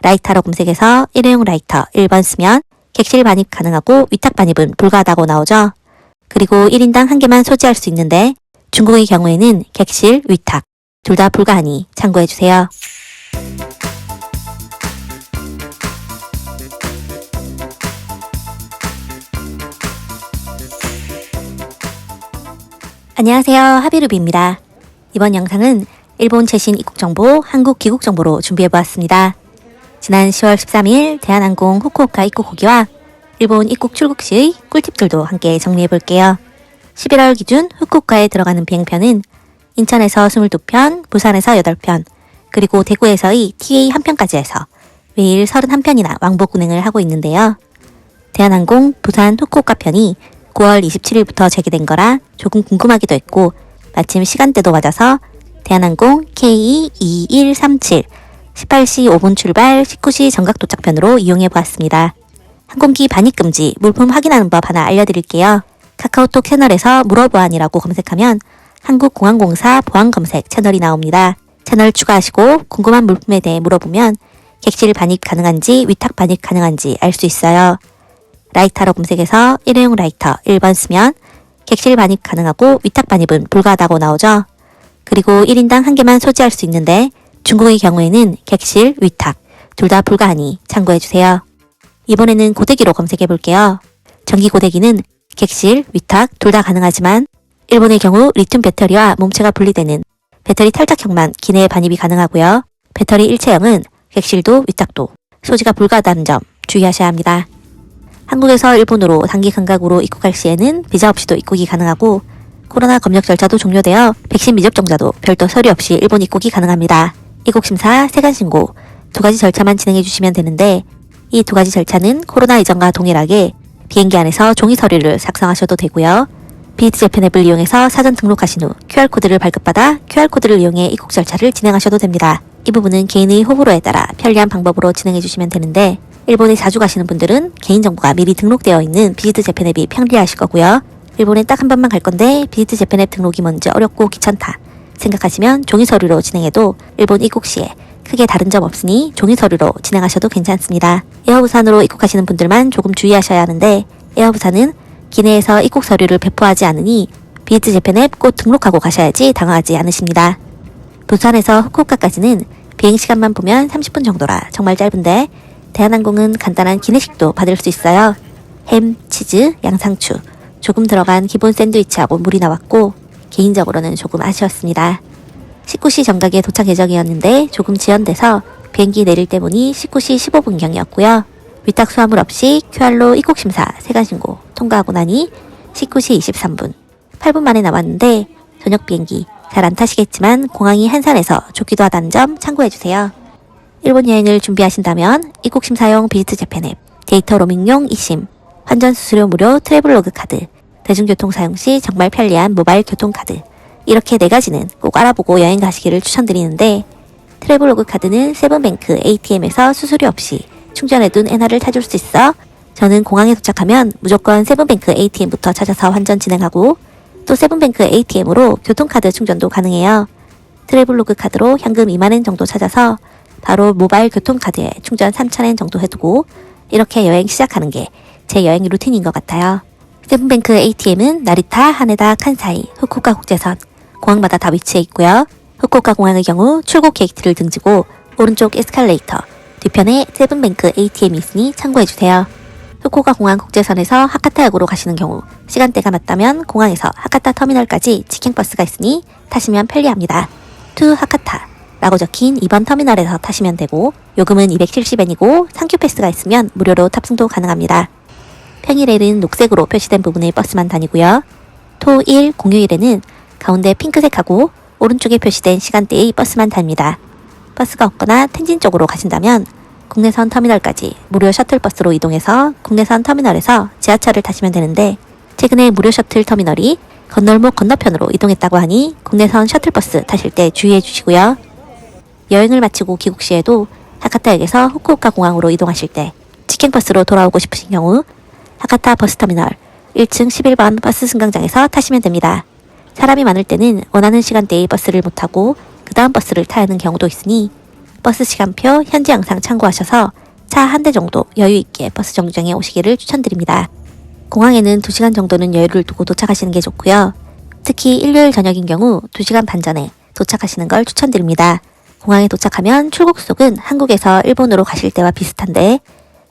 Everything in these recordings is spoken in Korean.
라이터로 검색해서 일회용 라이터 1번 쓰면 객실 반입 가능하고 위탁 반입은 불가하다고 나오죠. 그리고 1인당 1개만 소지할 수 있는데 중국의 경우에는 객실, 위탁 둘 다 불가하니 참고해주세요. 안녕하세요, 하비루비입니다. 이번 영상은 일본 최신 입국정보, 한국 귀국정보로 준비해보았습니다. 지난 10월 13일 대한항공 후쿠오카 입국 후기와 일본 입국 출국 시의 꿀팁들도 함께 정리해볼게요. 11월 기준 후쿠오카에 들어가는 비행편은 인천에서 22편, 부산에서 8편, 그리고 대구에서의 TA 1편까지 해서 매일 31편이나 왕복 운행을 하고 있는데요. 대한항공 부산 후쿠오카 편이 9월 27일부터 재개된 거라 조금 궁금하기도 했고 마침 시간대도 맞아서 대한항공 KE2137 18시 5분 출발 19시 정각 도착편으로 이용해보았습니다. 항공기 반입금지 물품 확인하는 법 하나 알려드릴게요. 카카오톡 채널에서 물어보안이라고 검색하면 한국공항공사 보안검색 채널이 나옵니다. 채널 추가하시고 궁금한 물품에 대해 물어보면 객실 반입 가능한지 위탁 반입 가능한지 알 수 있어요. 라이터로 검색해서 일회용 라이터 1번 쓰면 객실 반입 가능하고 위탁 반입은 불가하다고 나오죠. 그리고 1인당 1개만 소지할 수 있는데 중국의 경우에는 객실, 위탁 둘 다 불가하니 참고해주세요. 이번에는 고데기로 검색해볼게요. 전기 고데기는 객실, 위탁 둘 다 가능하지만 일본의 경우 리튬 배터리와 몸체가 분리되는 배터리 탈착형만 기내에 반입이 가능하고요. 배터리 일체형은 객실도 위탁도 소지가 불가하다는 점 주의하셔야 합니다. 한국에서 일본으로 단기 감각으로 입국할 시에는 비자 없이도 입국이 가능하고 코로나 검역 절차도 종료되어 백신 미접종자도 별도 서류 없이 일본 입국이 가능합니다. 입국심사, 세관신고 두 가지 절차만 진행해 주시면 되는데 이 두 가지 절차는 코로나 이전과 동일하게 비행기 안에서 종이 서류를 작성하셔도 되고요. 비지트 재팬 앱을 이용해서 사전 등록하신 후 QR코드를 발급받아 QR코드를 이용해 입국 절차를 진행하셔도 됩니다. 이 부분은 개인의 호불호에 따라 편리한 방법으로 진행해 주시면 되는데 일본에 자주 가시는 분들은 개인정보가 미리 등록되어 있는 비지트 재팬 앱이 편리하실 거고요. 일본에 딱 한 번만 갈 건데 비지트 재팬 앱 등록이 먼저 어렵고 귀찮다 생각하시면 종이 서류로 진행해도 일본 입국 시에 크게 다른 점 없으니 종이 서류로 진행하셔도 괜찮습니다. 에어부산으로 입국하시는 분들만 조금 주의하셔야 하는데 에어부산은 기내에서 입국 서류를 배포하지 않으니 비지트 재팬 앱 꼭 등록하고 가셔야지 당황하지 않으십니다. 부산에서 후쿠오카까지는 비행시간만 보면 30분 정도라 정말 짧은데 대한항공은 간단한 기내식도 받을 수 있어요. 햄, 치즈, 양상추 조금 들어간 기본 샌드위치하고 물이 나왔고 개인적으로는 조금 아쉬웠습니다. 19시 정각에 도착 예정이었는데 조금 지연돼서 비행기 내릴 때 보니 19시 15분경이었고요. 위탁 수화물 없이 QR로 입국심사, 세관신고 통과하고 나니 19시 23분 8분 만에 나왔는데 저녁 비행기 잘 안 타시겠지만 공항이 한산해서 좋기도 하다는 점 참고해주세요. 일본 여행을 준비하신다면 입국심사용 비지트 재팬 앱, 데이터 로밍용 eSIM, 환전 수수료 무료 트래블로그 카드, 대중교통 사용 시 정말 편리한 모바일 교통카드 이렇게 4가지는 꼭 알아보고 여행 가시기를 추천드리는데 트래블로그 카드는 세븐뱅크 ATM에서 수수료 없이 충전해둔 엔화를 타줄 수 있어 저는 공항에 도착하면 무조건 세븐뱅크 ATM부터 찾아서 환전 진행하고 또 세븐뱅크 ATM으로 교통카드 충전도 가능해요. 트래블로그 카드로 현금 2만엔 정도 찾아서 바로 모바일 교통카드에 충전 3,000엔 정도 해두고 이렇게 여행 시작하는 게 제 여행 루틴인 것 같아요. 세븐뱅크 ATM은 나리타, 하네다, 칸사이, 후쿠오카 국제선 공항마다 다 위치해 있고요. 후쿠오카 공항의 경우 출국 게이트를 등지고 오른쪽 에스컬레이터 뒤편에 세븐뱅크 ATM이 있으니 참고해주세요. 후쿠오카 공항 국제선에서 하카타역으로 가시는 경우 시간대가 맞다면 공항에서 하카타 터미널까지 직행버스가 있으니 타시면 편리합니다. 투 하카타 라고 적힌 2번 터미널에서 타시면 되고 요금은 270엔이고 상큐 패스가 있으면 무료로 탑승도 가능합니다. 평일에는 녹색으로 표시된 부분의 버스만 다니고요. 토, 일, 공휴일에는 가운데 핑크색하고 오른쪽에 표시된 시간대의 버스만 다닙니다. 버스가 없거나 텐진 쪽으로 가신다면 국내선 터미널까지 무료 셔틀버스로 이동해서 국내선 터미널에서 지하철을 타시면 되는데 최근에 무료 셔틀 터미널이 건널목 건너편으로 이동했다고 하니 국내선 셔틀버스 타실 때 주의해 주시고요. 여행을 마치고 귀국 시에도 하카타역에서 후쿠오카 공항으로 이동하실 때 직행버스로 돌아오고 싶으신 경우 하카타 버스터미널 1층 11번 버스 승강장에서 타시면 됩니다. 사람이 많을 때는 원하는 시간대에 버스를 못 타고 그 다음 버스를 타야 하는 경우도 있으니 버스 시간표, 현지 영상 참고하셔서 차 한 대 정도 여유있게 버스 정류장에 오시기를 추천드립니다. 공항에는 2시간 정도는 여유를 두고 도착하시는 게 좋고요. 특히 일요일 저녁인 경우 2시간 반 전에 도착하시는 걸 추천드립니다. 공항에 도착하면 출국 속은 한국에서 일본으로 가실 때와 비슷한데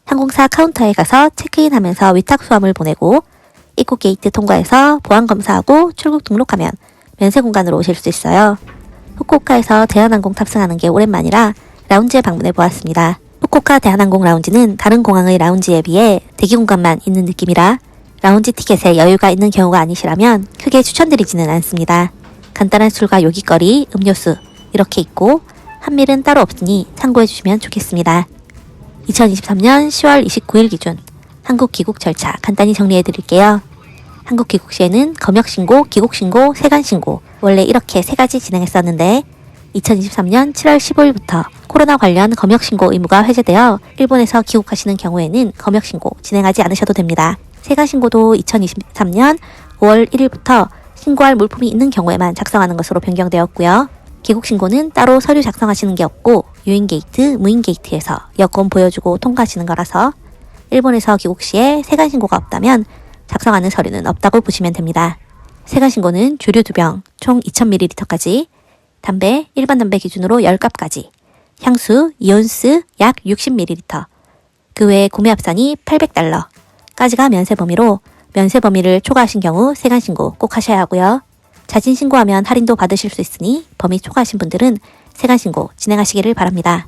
항공사 카운터에 가서 체크인하면서 위탁 수함을 보내고 입국 게이트 통과해서 보안 검사하고 출국 등록하면 면세 공간으로 오실 수 있어요. 후쿠오카에서 대한항공 탑승하는 게 오랜만이라 라운지에 방문해 보았습니다. 후쿠오카 대한항공 라운지는 다른 공항의 라운지에 비해 대기 공간만 있는 느낌이라 라운지 티켓에 여유가 있는 경우가 아니시라면 크게 추천드리지는 않습니다. 간단한 술과 요깃거리, 음료수 이렇게 있고 한밀은 따로 없으니 참고해 주시면 좋겠습니다. 2023년 10월 29일 기준 한국 귀국 절차 간단히 정리해 드릴게요. 한국 귀국 시에는 검역신고, 귀국신고, 세관신고 원래 이렇게 3가지 진행했었는데 2023년 7월 15일부터 코로나 관련 검역신고 의무가 해제되어 일본에서 귀국하시는 경우에는 검역신고 진행하지 않으셔도 됩니다. 세관신고도 2023년 5월 1일부터 신고할 물품이 있는 경우에만 작성하는 것으로 변경되었고요. 귀국신고는 따로 서류 작성하시는 게 없고 유인게이트, 무인게이트에서 여권 보여주고 통과하시는 거라서 일본에서 귀국 시에 세관신고가 없다면 작성하는 서류는 없다고 보시면 됩니다. 세관신고는 주류 2병 총 2000ml까지, 담배, 일반 담배 기준으로 10갑까지, 향수, 이온스 약 60ml, 그 외에 구매 합산이 $800까지가 면세 범위로 면세 범위를 초과하신 경우 세관신고 꼭 하셔야 하고요. 자진 신고하면 할인도 받으실 수 있으니 범위 초과하신 분들은 세관신고 진행하시기를 바랍니다.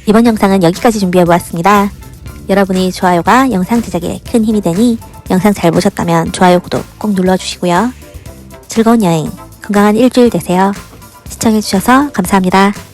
이번 영상은 여기까지 준비해보았습니다. 여러분의 좋아요가 영상 제작에 큰 힘이 되니 영상 잘 보셨다면 좋아요, 구독 꼭 눌러주시고요. 즐거운 여행, 건강한 일주일 되세요. 시청해주셔서 감사합니다.